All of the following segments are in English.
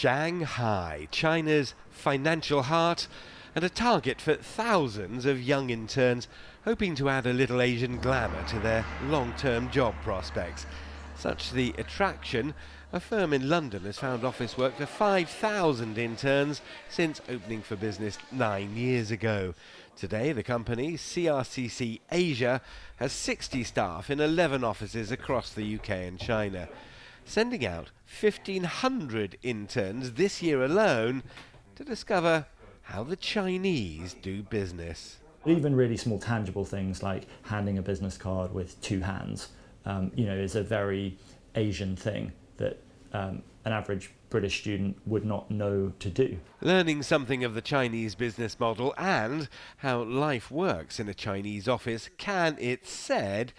Shanghai, China's financial heart, and a target for thousands of young interns hoping to add a little Asian glamour to their long-term job prospects. Such the attraction, a firm in London has found office work for 5,000 interns since opening for business 9 years ago. Today, the company, CRCC Asia, has 60 staff in 11 offices across the UK and China, sending out 1,500 interns this year alone to discover how the Chinese do business. Even really small tangible things like handing a business card with two hands, is a very Asian thing that an average British student would not know to do. Learning something of the Chinese business model and how life works in a Chinese office can, it's said,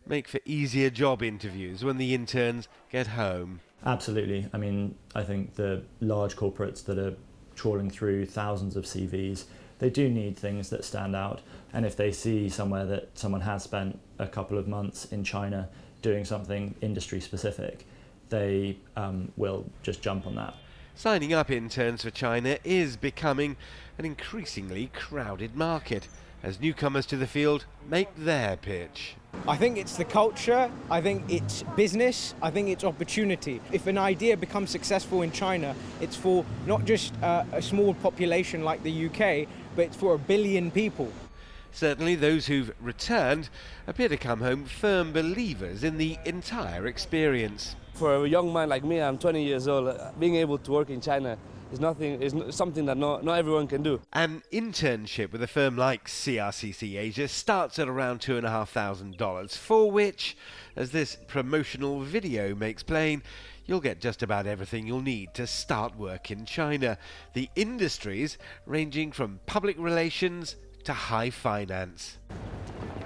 make for easier job interviews when the interns get home. Absolutely. I mean, I think the large corporates that are trawling through thousands of CVs, they do need things that stand out. And if they see somewhere that someone has spent a couple of months in China doing something industry specific, they will just jump on that. Signing up interns for China is becoming an increasingly crowded market as newcomers to the field make their pitch. I think it's the culture, I think it's business, I think it's opportunity. If an idea becomes successful in China, it's for not just a small population like the UK, but it's for 1 billion people. Certainly those who've returned appear to come home firm believers in the entire experience. For a young man like me, I'm 20 years old, being able to work in China is something that not everyone can do. An internship with a firm like CRCC Asia starts at around $2,500, for which, as this promotional video makes plain, you'll get just about everything you'll need to start work in China. The industries ranging from public relations to high finance.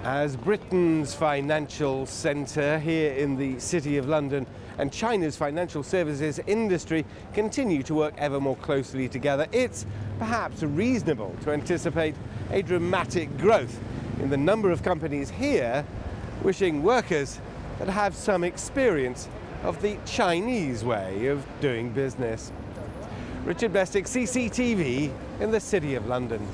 As Britain's financial centre here in the City of London and China's financial services industry continue to work ever more closely together, it's perhaps reasonable to anticipate a dramatic growth in the number of companies here wishing workers that have some experience of the Chinese way of doing business. Richard Bestick, CCTV in the City of London.